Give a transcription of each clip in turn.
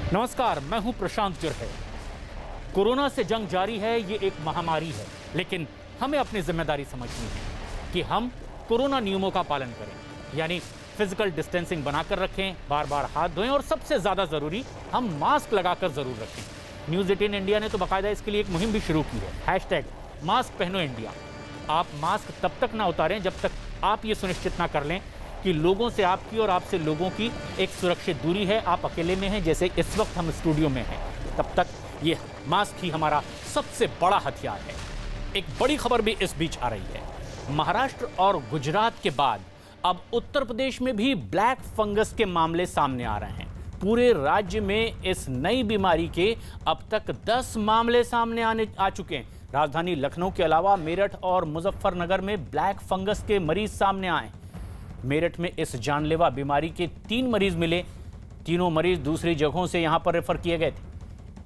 नमस्कार, मैं हूं प्रशांत जुर्हे। कोरोना से जंग जारी है, ये एक महामारी है, लेकिन हमें अपनी जिम्मेदारी समझनी है कि हम कोरोना नियमों का पालन करें, यानी फिजिकल डिस्टेंसिंग बनाकर रखें, बार बार हाथ धोएं और सबसे ज्यादा जरूरी हम मास्क लगाकर जरूर रखें। न्यूज़ 18 इंडिया ने तो बाकायदा इसके लिए एक मुहिम भी शुरू की है, #मास्क पहनो इंडिया। आप मास्क तब तक ना उतारें जब तक आप ये सुनिश्चित ना कर लें कि लोगों से आपकी और आपसे लोगों की एक सुरक्षित दूरी है। आप अकेले में हैं, जैसे इस वक्त हम स्टूडियो में हैं, तब तक ये मास्क ही हमारा सबसे बड़ा हथियार है। एक बड़ी खबर भी इस बीच आ रही है। महाराष्ट्र और गुजरात के बाद अब उत्तर प्रदेश में भी ब्लैक फंगस के मामले सामने आ रहे हैं। पूरे राज्य में इस नई बीमारी के अब तक 10 मामले सामने आ चुके हैं। राजधानी लखनऊ के अलावा मेरठ और मुजफ्फरनगर में ब्लैक फंगस के मरीज सामने आए। मेरठ में इस जानलेवा बीमारी के 3 मरीज मिले। तीनों मरीज दूसरी जगहों से यहां पर रेफर किए गए थे।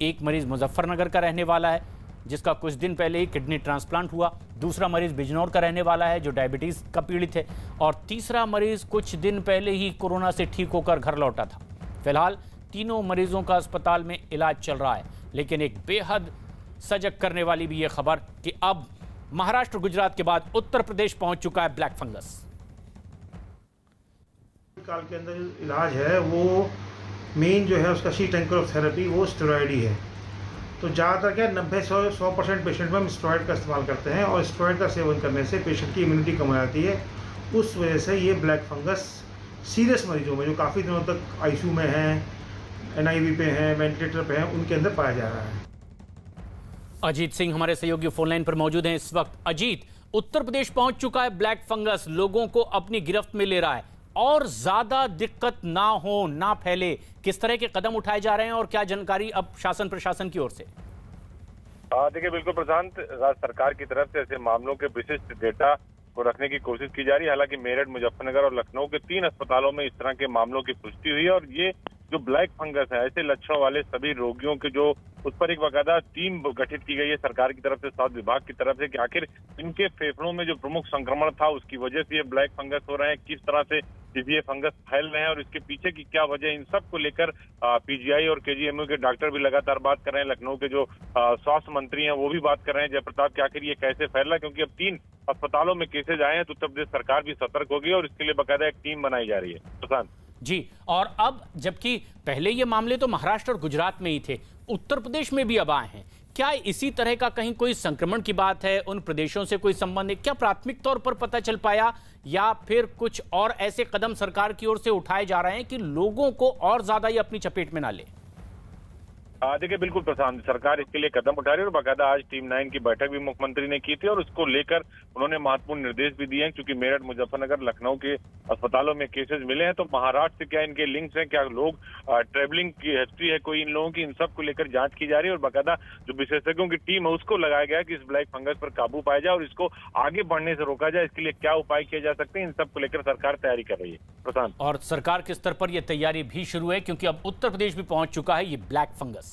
एक मरीज मुजफ्फरनगर का रहने वाला है, जिसका कुछ दिन पहले ही किडनी ट्रांसप्लांट हुआ। दूसरा मरीज बिजनौर का रहने वाला है, जो डायबिटीज का पीड़ित है। और तीसरा मरीज कुछ दिन पहले ही कोरोना से ठीक होकर घर लौटा था। फिलहाल तीनों मरीजों का अस्पताल में इलाज चल रहा है, लेकिन एक बेहद सजग करने वाली भी यह खबर कि अब महाराष्ट्र गुजरात के बाद उत्तर प्रदेश पहुंच चुका है ब्लैक फंगस। काल के अंदर जो इलाज है वो मेन जो है उसका शीट एंकर ऑफ थेरेपी वो स्टेरॉयड ही है। तो ज़्यादातर क्या 90-100% पेशेंट में हम स्टेरॉयड का इस्तेमाल करते हैं, और स्टेरॉयड का सेवन करने से पेशेंट की इम्यूनिटी कम हो जाती है। उस वजह से ये ब्लैक फंगस सीरियस मरीजों में जो काफ़ी दिनों तक आईसीयू में हैं, एनआईवी पे हैं, वेंटिलेटर पे हैं, उनके अंदर पाया जा रहा है। अजीत सिंह हमारे सहयोगी फोन लाइन पर मौजूद हैं इस वक्त। अजीत, उत्तर प्रदेश पहुंच चुका है ब्लैक फंगस, लोगों को अपनी गिरफ्त में ले रहा है और ज्यादा दिक्कत ना हो, ना फैले, किस तरह के कदम उठाए जा रहे हैं और क्या जानकारी अब शासन प्रशासन की ओर से? देखिए, बिल्कुल प्रशांत, राज्य सरकार की तरफ से ऐसे मामलों के विशिष्ट डेटा को रखने की कोशिश की जा रही है। हालांकि मेरठ, मुजफ्फरनगर और लखनऊ के 3 अस्पतालों में इस तरह के मामलों की पुष्टि हुई है। और ये जो ब्लैक फंगस है, ऐसे लक्षणों वाले सभी रोगियों के जो उस पर एक बाकायदा टीम गठित की गई है सरकार की तरफ से, स्वास्थ्य विभाग की तरफ से, कि आखिर इनके फेफड़ों में जो प्रमुख संक्रमण था उसकी वजह से ये ब्लैक फंगस हो रहे हैं, किस तरह से ये फंगस फैल रहे हैं और इसके पीछे की क्या वजह है। इन सब को लेकर पीजीआई और केजीएमयू के डॉक्टर भी लगातार बात कर रहे हैं। लखनऊ के जो स्वास्थ्य मंत्री हैं वो भी बात कर रहे हैं, जयप्रताप, कि आखिर ये कैसे फैल रहा है, क्योंकि अब 3 अस्पतालों में केसेज आए हैं। तो उत्तर प्रदेश सरकार भी सतर्क होगी और इसके लिए बाकायदा एक टीम बनाई जा रही है। प्रशांत जी, और अब जबकि पहले ये मामले तो महाराष्ट्र और गुजरात में ही थे, उत्तर प्रदेश में भी अब आए हैं, क्या इसी तरह का कहीं कोई संक्रमण की बात है? उन प्रदेशों से कोई संबंध है क्या प्राथमिक तौर पर पता चल पाया, या फिर कुछ और ऐसे कदम सरकार की ओर से उठाए जा रहे हैं कि लोगों को और ज्यादा ये अपनी चपेट में ना ले? देखिए, बिल्कुल प्रशांत, सरकार इसके लिए कदम उठा रही है और बाकायदा आज टीम 9 की बैठक भी मुख्यमंत्री ने की थी और उसको लेकर उन्होंने महत्वपूर्ण निर्देश भी दिए हैं। क्योंकि मेरठ, मुजफ्फरनगर, लखनऊ के अस्पतालों में केसेस मिले हैं, तो महाराष्ट्र से क्या इनके लिंक्स हैं, क्या लोग ट्रेवलिंग की हिस्ट्री है कोई इन लोगों की, इन सब को लेकर जांच की जा रही है। और बाकायदा जो विशेषज्ञों की टीम है उसको लगाया गया है कि इस ब्लैक फंगस पर काबू पाया जाए और इसको आगे बढ़ने से रोका जाए। इसके लिए क्या उपाय किए जा सकते हैं, इन सब को लेकर सरकार तैयारी कर रही है। प्रशांत, और सरकार के स्तर पर यह तैयारी भी शुरू है, क्योंकि अब उत्तर प्रदेश भी पहुंच चुका है ये ब्लैक फंगस।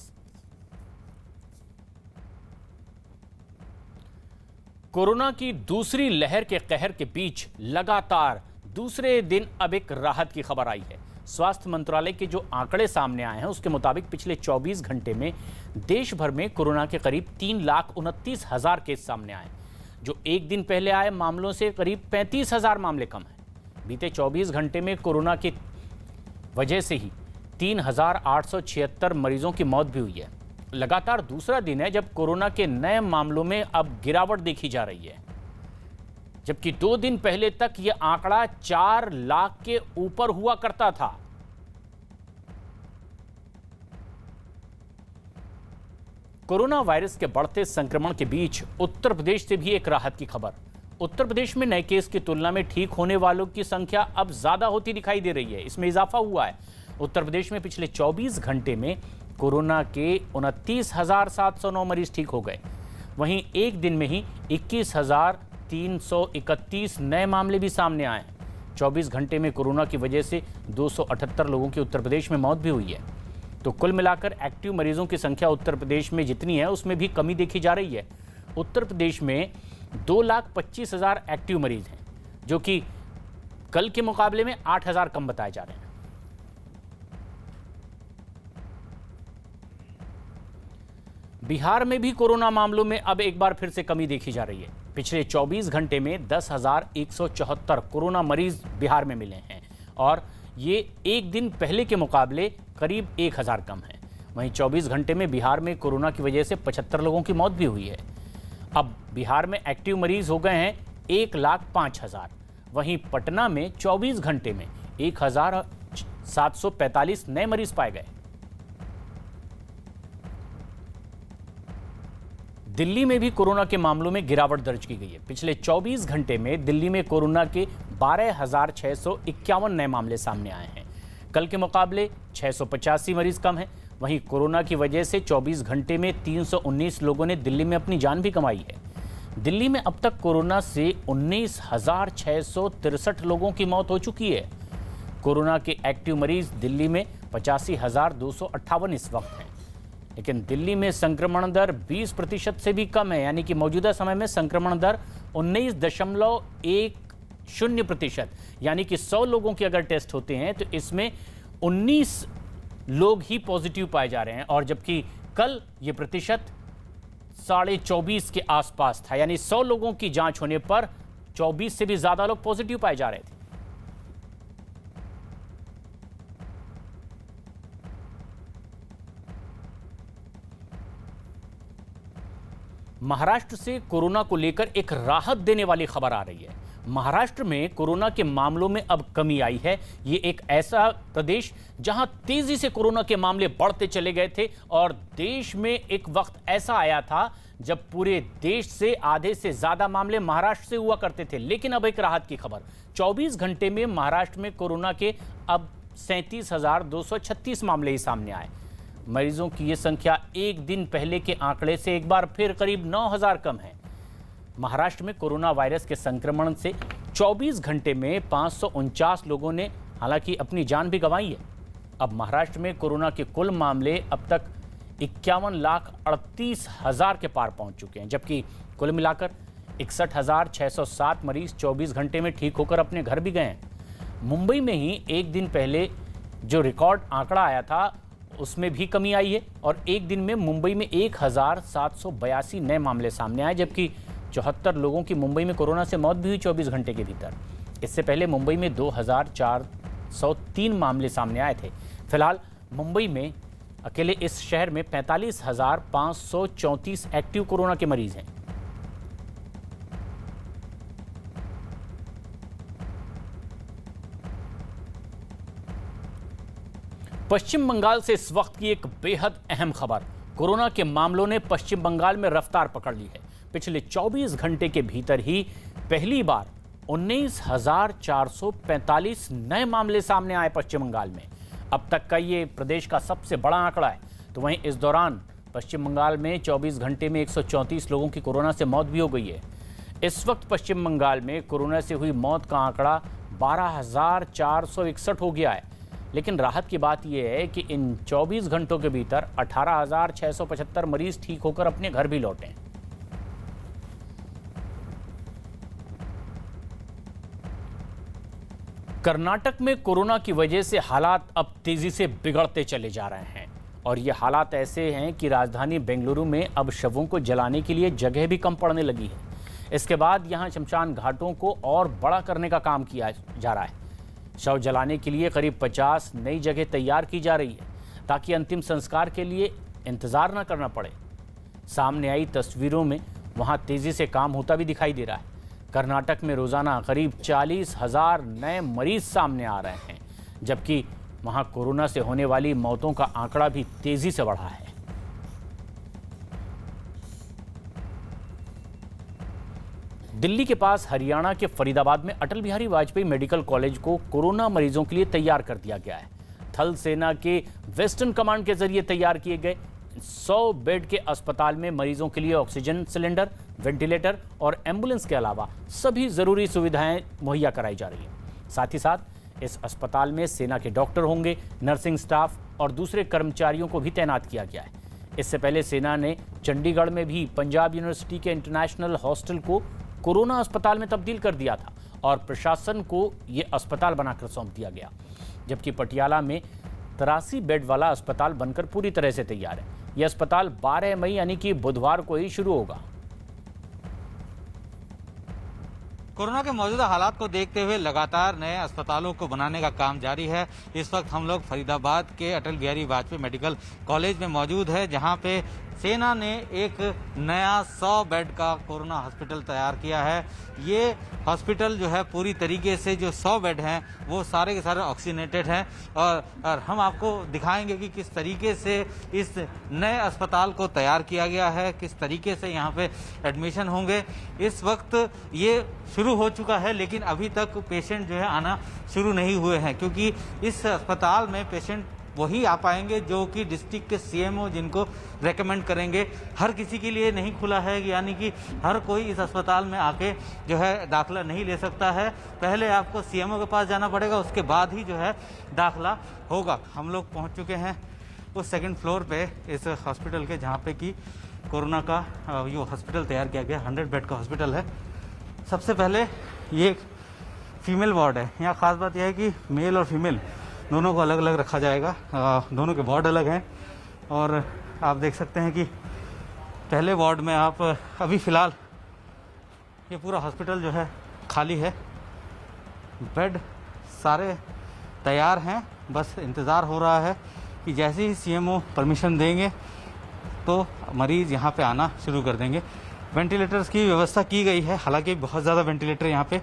कोरोना की दूसरी लहर के कहर के बीच लगातार दूसरे दिन अब एक राहत की खबर आई है। स्वास्थ्य मंत्रालय के जो आंकड़े सामने आए हैं उसके मुताबिक पिछले 24 घंटे में देश भर में कोरोना के करीब 3,29,000 केस सामने आए, जो एक दिन पहले आए मामलों से करीब 35,000 मामले कम हैं। बीते 24 घंटे में कोरोना की वजह से ही 3,876 मरीजों की मौत भी हुई है। लगातार दूसरा दिन है जब कोरोना के नए मामलों में अब गिरावट देखी जा रही है, जबकि 2 दिन पहले तक यह आंकड़ा 4 लाख के ऊपर हुआ करता था। कोरोना वायरस के बढ़ते संक्रमण के बीच उत्तर प्रदेश से भी एक राहत की खबर। उत्तर प्रदेश में नए केस की तुलना में ठीक होने वालों की संख्या अब ज्यादा होती दिखाई दे रही है, इसमें इजाफा हुआ है। उत्तर प्रदेश में पिछले 24 घंटे में कोरोना के 29,709 मरीज ठीक हो गए। वहीं एक दिन में ही 21,331 नए मामले भी सामने आए हैं। 24 घंटे में कोरोना की वजह से 278 लोगों की उत्तर प्रदेश में मौत भी हुई है। तो कुल मिलाकर एक्टिव मरीजों की संख्या उत्तर प्रदेश में जितनी है उसमें भी कमी देखी जा रही है। उत्तर प्रदेश में 2,25,000 एक्टिव मरीज हैं, जो कि कल के मुकाबले में 8,000 कम बताए जा रहे हैं। बिहार में भी कोरोना मामलों में अब एक बार फिर से कमी देखी जा रही है। पिछले 24 घंटे में 10,174 कोरोना मरीज बिहार में मिले हैं और ये एक दिन पहले के मुकाबले करीब 1,000 कम है। वहीं 24 घंटे में बिहार में कोरोना की वजह से 75 लोगों की मौत भी हुई है। अब बिहार में एक्टिव मरीज हो गए हैं 1,05,000। वहीं पटना में 24 घंटे में 1,745 नए मरीज पाए गए। दिल्ली में भी कोरोना के मामलों में गिरावट दर्ज की गई है। पिछले 24 घंटे में दिल्ली में कोरोना के 12,651 नए मामले सामने आए हैं। कल के मुकाबले 685 मरीज कम हैं। वहीं कोरोना की वजह से 24 घंटे में 319 लोगों ने दिल्ली में अपनी जान भी गंवाई है। दिल्ली में अब तक कोरोना से 19,663 लोगों की मौत हो चुकी है। कोरोना के एक्टिव मरीज दिल्ली में 85,258 इस वक्त हैं। लेकिन दिल्ली में संक्रमण दर 20% से भी कम है, यानी कि मौजूदा समय में संक्रमण दर 19.10%, यानी कि 100 लोगों के अगर टेस्ट होते हैं तो इसमें 19 लोग ही पॉजिटिव पाए जा रहे हैं। और जबकि कल ये प्रतिशत 24.5 के आसपास था, यानी 100 लोगों की जांच होने पर 24 से भी ज्यादा लोग पॉजिटिव पाए जा रहे थे। महाराष्ट्र से कोरोना को लेकर एक राहत देने वाली खबर आ रही है। महाराष्ट्र में कोरोना के मामलों में अब कमी आई है। ये एक ऐसा प्रदेश जहां तेजी से कोरोना के मामले बढ़ते चले गए थे और देश में एक वक्त ऐसा आया था जब पूरे देश से आधे से ज्यादा मामले महाराष्ट्र से हुआ करते थे। लेकिन अब एक राहत की खबर, 24 घंटे में महाराष्ट्र में कोरोना के अब 37,236 मामले ही सामने आए। मरीजों की यह संख्या एक दिन पहले के आंकड़े से एक बार फिर करीब 9,000 कम है। महाराष्ट्र में कोरोना वायरस के संक्रमण से 24 घंटे में 549 लोगों ने हालांकि अपनी जान भी गंवाई है। अब महाराष्ट्र में कोरोना के कुल मामले अब तक 51,38,000 के पार पहुंच चुके हैं, जबकि कुल मिलाकर 61,607 मरीज 24 घंटे में ठीक होकर अपने घर भी गए हैं। मुंबई में ही एक दिन पहले जो रिकॉर्ड आंकड़ा आया था उसमें भी कमी आई है और एक दिन में मुंबई में 1,782 नए मामले सामने आए, जबकि 74 लोगों की मुंबई में कोरोना से मौत भी हुई 24 घंटे के भीतर। इससे पहले मुंबई में 2,403 मामले सामने आए थे। फिलहाल मुंबई में अकेले इस शहर में 45,534 एक्टिव कोरोना के मरीज हैं। पश्चिम बंगाल से इस वक्त की एक बेहद अहम खबर, कोरोना के मामलों ने पश्चिम बंगाल में रफ्तार पकड़ ली है। पिछले 24 घंटे के भीतर ही पहली बार 19,445 नए मामले सामने आए पश्चिम बंगाल में। अब तक का ये प्रदेश का सबसे बड़ा आंकड़ा है। तो वहीं इस दौरान पश्चिम बंगाल में 24 घंटे में 134 लोगों की कोरोना से मौत भी हो गई है। इस वक्त पश्चिम बंगाल में कोरोना से हुई मौत का आंकड़ा 12,461 हो गया है। लेकिन राहत की बात यह है कि इन 24 घंटों के भीतर 18,675 मरीज ठीक होकर अपने घर भी लौटे। कर्नाटक में कोरोना की वजह से हालात अब तेजी से बिगड़ते चले जा रहे हैं और ये हालात ऐसे हैं कि राजधानी बेंगलुरु में अब शवों को जलाने के लिए जगह भी कम पड़ने लगी है। इसके बाद यहां शमशान घाटों को और बड़ा करने का काम किया जा रहा है। शव जलाने के लिए करीब 50 नई जगह तैयार की जा रही है ताकि अंतिम संस्कार के लिए इंतजार न करना पड़े। सामने आई तस्वीरों में वहां तेजी से काम होता भी दिखाई दे रहा है। कर्नाटक में रोजाना करीब 40,000 नए मरीज सामने आ रहे हैं, जबकि वहां कोरोना से होने वाली मौतों का आंकड़ा भी तेजी से बढ़ा है। दिल्ली के पास हरियाणा के फरीदाबाद में अटल बिहारी वाजपेयी मेडिकल कॉलेज को कोरोना मरीजों के लिए तैयार कर दिया गया है। थल सेना के वेस्टर्न कमांड के जरिए तैयार किए गए 100 बेड के अस्पताल में मरीजों के लिए ऑक्सीजन सिलेंडर, वेंटिलेटर और एम्बुलेंस के अलावा सभी जरूरी सुविधाएं मुहैया कराई जा रही हैं। साथ ही साथ इस अस्पताल में सेना के डॉक्टर होंगे, नर्सिंग स्टाफ और दूसरे कर्मचारियों को भी तैनात किया गया है। इससे पहले सेना ने चंडीगढ़ में भी पंजाब यूनिवर्सिटी के इंटरनेशनल हॉस्टल को कोरोना अस्पताल में तब्दील कर दिया था और प्रशासन को यह अस्पताल बनाकर सौंप दिया गया, जबकि पटियाला में 83 बेड वाला अस्पताल बनकर पूरी तरह से तैयार है। यह अस्पताल 12 मई यानी कि बुधवार को ही शुरू होगा। कोरोना के मौजूदा हालात को देखते हुए लगातार नए अस्पतालों को बनाने का काम जारी है। इस वक्त हम लोग फरीदाबाद के अटल बिहारी वाजपेयी मेडिकल कॉलेज में मौजूद है, जहां पे सेना ने एक नया 100 बेड का कोरोना हॉस्पिटल तैयार किया है। ये हॉस्पिटल जो है पूरी तरीके से जो 100 बेड हैं वो सारे के सारे ऑक्सीजनेटेड हैं और हम आपको दिखाएंगे कि किस तरीके से इस नए अस्पताल को तैयार किया गया है, किस तरीके से यहाँ पे एडमिशन होंगे। इस वक्त ये शुरू हो चुका है, लेकिन अभी तक पेशेंट जो है आना शुरू नहीं हुए हैं, क्योंकि इस अस्पताल में पेशेंट वही आ पाएंगे जो कि डिस्ट्रिक्ट के सीएमओ जिनको रेकमेंड करेंगे। हर किसी के लिए नहीं खुला है, यानी कि हर कोई इस अस्पताल में आके जो है दाखिला नहीं ले सकता है। पहले आपको सीएमओ के पास जाना पड़ेगा, उसके बाद ही जो है दाखिला होगा। हम लोग पहुंच चुके हैं उस सेकंड फ्लोर पे इस हॉस्पिटल के, जहाँ पे कि कोरोना का ये हॉस्पिटल तैयार किया गया 100 बेड का हॉस्पिटल है। सबसे पहले ये एक फीमेल वार्ड है। यहाँ ख़ास बात यह है कि मेल और फीमेल दोनों को अलग अलग रखा जाएगा। दोनों के वार्ड अलग हैं और आप देख सकते हैं कि पहले वार्ड में आप अभी फ़िलहाल ये पूरा हॉस्पिटल जो है खाली है, बेड सारे तैयार हैं, बस इंतज़ार हो रहा है कि जैसे ही सीएमओ परमिशन देंगे तो मरीज़ यहाँ पे आना शुरू कर देंगे। वेंटिलेटर्स की व्यवस्था की गई है, हालांकि बहुत ज़्यादा वेंटिलेटर यहाँ पे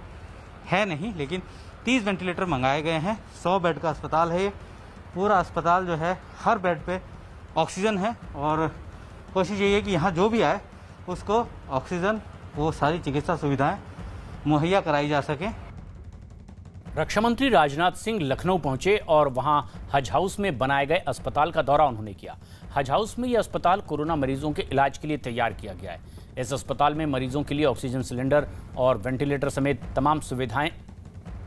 है नहीं, लेकिन 30 वेंटिलेटर मंगाए गए हैं। 100 बेड का अस्पताल है ये। पूरा अस्पताल जो है हर बेड पे ऑक्सीजन है और कोशिश यही है कि यहाँ जो भी आए उसको ऑक्सीजन, वो सारी चिकित्सा सुविधाएं मुहैया कराई जा सकें। रक्षा मंत्री राजनाथ सिंह लखनऊ पहुंचे और वहां हज हाउस में बनाए गए अस्पताल का दौरा उन्होंने किया। हज हाउस में यह अस्पताल कोरोना मरीजों के इलाज के लिए तैयार किया गया है। इस अस्पताल में मरीजों के लिए ऑक्सीजन सिलेंडर और वेंटिलेटर समेत तमाम सुविधाएं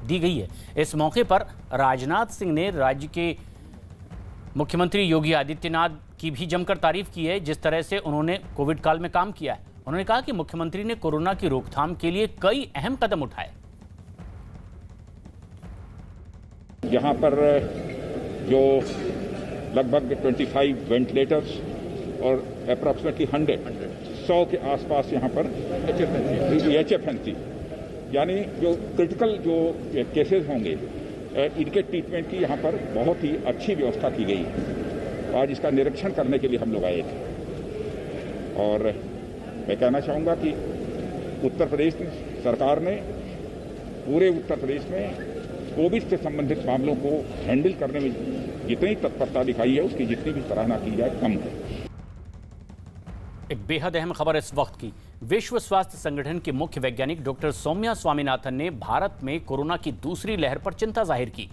दी गई है। इस मौके पर राजनाथ सिंह ने राज्य के मुख्यमंत्री योगी आदित्यनाथ की भी जमकर तारीफ की है, जिस तरह से उन्होंने कोविड काल में काम किया है। उन्होंने कहा कि मुख्यमंत्री ने कोरोना की रोकथाम के लिए कई अहम कदम उठाए। यहाँ पर जो लगभग 25 वेंटिलेटर्स और अप्रॉक्सीमेटली 100 के आसपास यहाँ पर HFNC यानी जो क्रिटिकल जो केसेस होंगे इनके ट्रीटमेंट की यहाँ पर बहुत ही अच्छी व्यवस्था की गई। आज इसका निरीक्षण करने के लिए हम लोग आए थे और मैं कहना चाहूँगा कि उत्तर प्रदेश सरकार ने पूरे उत्तर प्रदेश में कोविड से संबंधित मामलों को हैंडल करने में जितनी तत्परता दिखाई है उसकी जितनी भी सराहना की जाए कम है। एक बेहद अहम खबर इस वक्त की। विश्व स्वास्थ्य संगठन के मुख्य वैज्ञानिक डॉक्टर सौम्या स्वामीनाथन ने भारत में कोरोना की दूसरी लहर पर चिंता जाहिर की।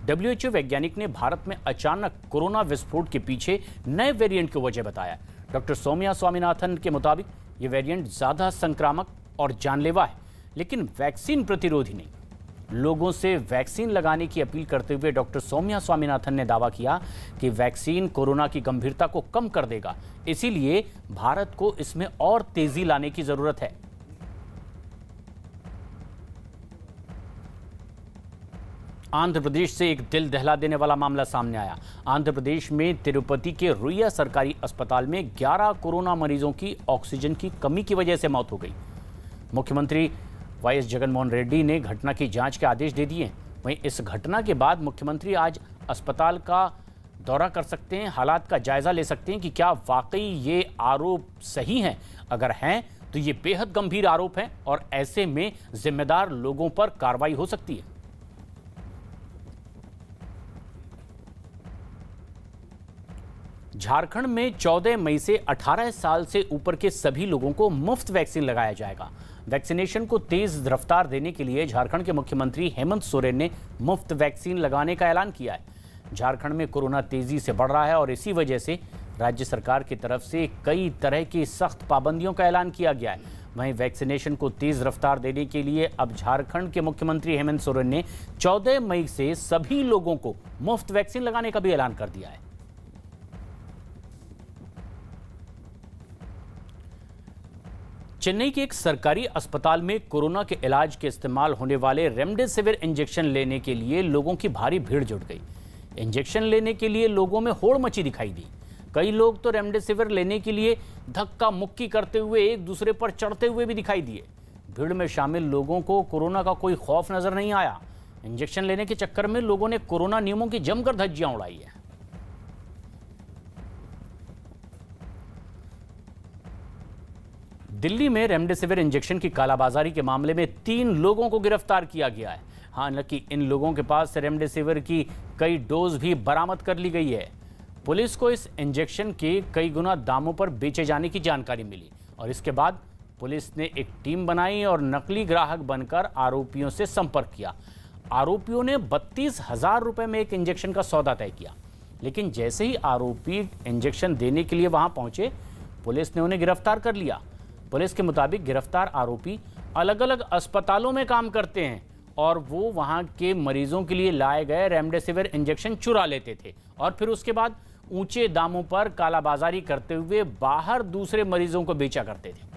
WHO वैज्ञानिक ने भारत में अचानक कोरोना विस्फोट के पीछे नए वेरिएंट को वजह बताया। डॉक्टर सौम्या स्वामीनाथन के मुताबिक ये वेरिएंट ज्यादा संक्रामक और जानलेवा है, लेकिन वैक्सीन प्रतिरोधी नहीं। लोगों से वैक्सीन लगाने की अपील करते हुए डॉक्टर सौम्या स्वामीनाथन ने दावा किया कि वैक्सीन कोरोना की गंभीरता को कम कर देगा, इसीलिए भारत को इसमें और तेजी लाने की जरूरत है। आंध्र प्रदेश से एक दिल दहला देने वाला मामला सामने आया। आंध्र प्रदेश में तिरुपति के रुइया सरकारी अस्पताल में 11 कोरोना मरीजों की ऑक्सीजन की कमी की वजह से मौत हो गई। मुख्यमंत्री वाईएस जगनमोहन रेड्डी ने घटना की जांच के आदेश दे दिए। वहीं इस घटना के बाद मुख्यमंत्री आज अस्पताल का दौरा कर सकते हैं, हालात का जायजा ले सकते हैं कि क्या वाकई ये आरोप सही हैं। अगर हैं तो ये बेहद गंभीर आरोप हैं और ऐसे में जिम्मेदार लोगों पर कार्रवाई हो सकती है। झारखंड में 14 मई से 18 साल से ऊपर के सभी लोगों को मुफ्त वैक्सीन लगाया जाएगा। वैक्सीनेशन को तेज रफ्तार देने के लिए झारखंड के मुख्यमंत्री हेमंत सोरेन ने मुफ्त वैक्सीन लगाने का ऐलान किया है। झारखंड में कोरोना तेजी से बढ़ रहा है और इसी वजह से राज्य सरकार की तरफ से कई तरह की सख्त पाबंदियों का ऐलान किया गया है। वहीं वैक्सीनेशन को तेज रफ्तार देने के लिए अब झारखंड के मुख्यमंत्री हेमंत सोरेन ने 14 मई से सभी लोगों को मुफ्त वैक्सीन लगाने का भी ऐलान कर दिया है। चेन्नई के एक सरकारी अस्पताल में कोरोना के इलाज के इस्तेमाल होने वाले रेमडेसिविर इंजेक्शन लेने के लिए लोगों की भारी भीड़ जुट गई। इंजेक्शन लेने के लिए लोगों में होड़ मची दिखाई दी। कई लोग तो रेमडेसिविर लेने के लिए धक्का मुक्की करते हुए एक दूसरे पर चढ़ते हुए भी दिखाई दिए। भीड़ में शामिल लोगों को कोरोना का कोई खौफ नजर नहीं आया। इंजेक्शन लेने के चक्कर में लोगों ने कोरोना नियमों की जमकर धज्जियां उड़ाई है। दिल्ली में रेमडेसिविर इंजेक्शन की कालाबाजारी के मामले में 3 लोगों को गिरफ्तार किया गया है। हालांकि इन लोगों के पास से रेमडेसिविर की कई डोज भी बरामद कर ली गई है। पुलिस को इस इंजेक्शन के कई गुना दामों पर बेचे जाने की जानकारी मिली और इसके बाद पुलिस ने एक टीम बनाई और नकली ग्राहक बनकर आरोपियों से संपर्क किया। आरोपियों ने 32,000 रुपए में एक इंजेक्शन का सौदा तय किया, लेकिन जैसे ही आरोपी इंजेक्शन देने के लिए वहां पहुंचे, पुलिस ने उन्हें गिरफ्तार कर लिया। पुलिस के मुताबिक गिरफ्तार आरोपी अलग अलग अस्पतालों में काम करते हैं और वो वहां के मरीजों के लिए लाए गए रेमडेसिविर इंजेक्शन चुरा लेते थे और फिर उसके बाद ऊंचे दामों पर कालाबाजारी करते हुए बाहर दूसरे मरीजों को बेचा करते थे।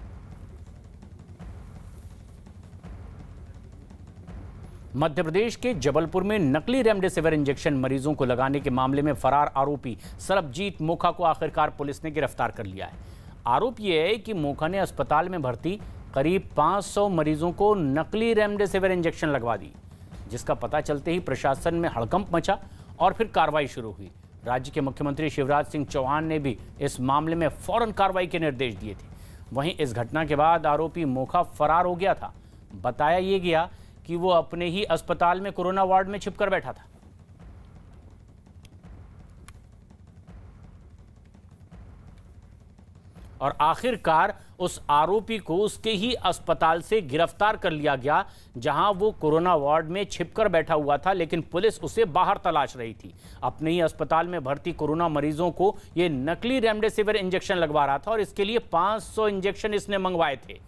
मध्य प्रदेश के जबलपुर में नकली रेमडेसिविर इंजेक्शन मरीजों को लगाने के मामले में फरार आरोपी सरबजीत मोखा को आखिरकार पुलिस ने गिरफ्तार कर लिया है। आरोप यह है कि मोखा ने अस्पताल में भर्ती करीब 500 मरीजों को नकली रेमडेसिविर इंजेक्शन लगवा दी, जिसका पता चलते ही प्रशासन में हड़कंप मचा और फिर कार्रवाई शुरू हुई। राज्य के मुख्यमंत्री शिवराज सिंह चौहान ने भी इस मामले में फौरन कार्रवाई के निर्देश दिए थे। वहीं इस घटना के बाद आरोपी मोखा फरार हो गया था। बताया ये गया कि वो अपने ही अस्पताल में कोरोना वार्ड में छिपकर बैठा था। और आखिरकार उस आरोपी को उसके ही अस्पताल से गिरफ्तार कर लिया गया, जहां वो कोरोना वार्ड में छिपकर बैठा हुआ था, लेकिन पुलिस उसे बाहर तलाश रही थी। अपने ही अस्पताल में भर्ती कोरोना मरीजों को ये नकली रेमडेसिविर इंजेक्शन लगवा रहा था और इसके लिए 500 इंजेक्शन इसने मंगवाए थे।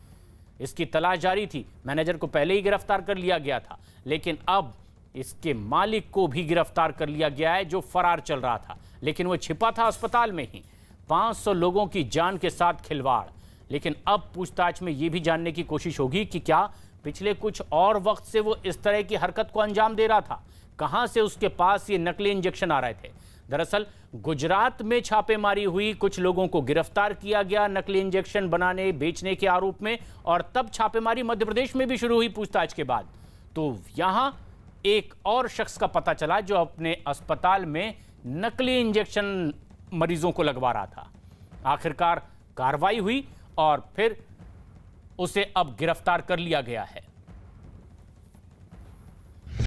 इसकी तलाश जारी थी। मैनेजर को पहले ही गिरफ्तार कर लिया गया था, लेकिन अब इसके मालिक को भी गिरफ्तार कर लिया गया है, जो फरार चल रहा था, लेकिन वो छिपा था अस्पताल में ही। 500 लोगों की जान के साथ खिलवाड़। लेकिन अब पूछताछ में यह भी जानने की कोशिश होगी कि क्या पिछले कुछ और वक्त से वो इस तरह की हरकत को अंजाम दे रहा था। कहां से उसके पास ये नकली इंजेक्शन आ रहे थे। दरअसल गुजरात में छापेमारी हुई, कुछ लोगों को गिरफ्तार किया गया नकली इंजेक्शन बनाने बेचने के आरोप में, और तब छापेमारी मध्य प्रदेश में भी शुरू हुई पूछताछ के बाद। तो यहां एक और शख्स का पता चला जो अपने अस्पताल में नकली इंजेक्शन मरीजों को लगवा रहा था। आखिरकार कार्रवाई हुई और फिर उसे अब गिरफ्तार कर लिया गया है।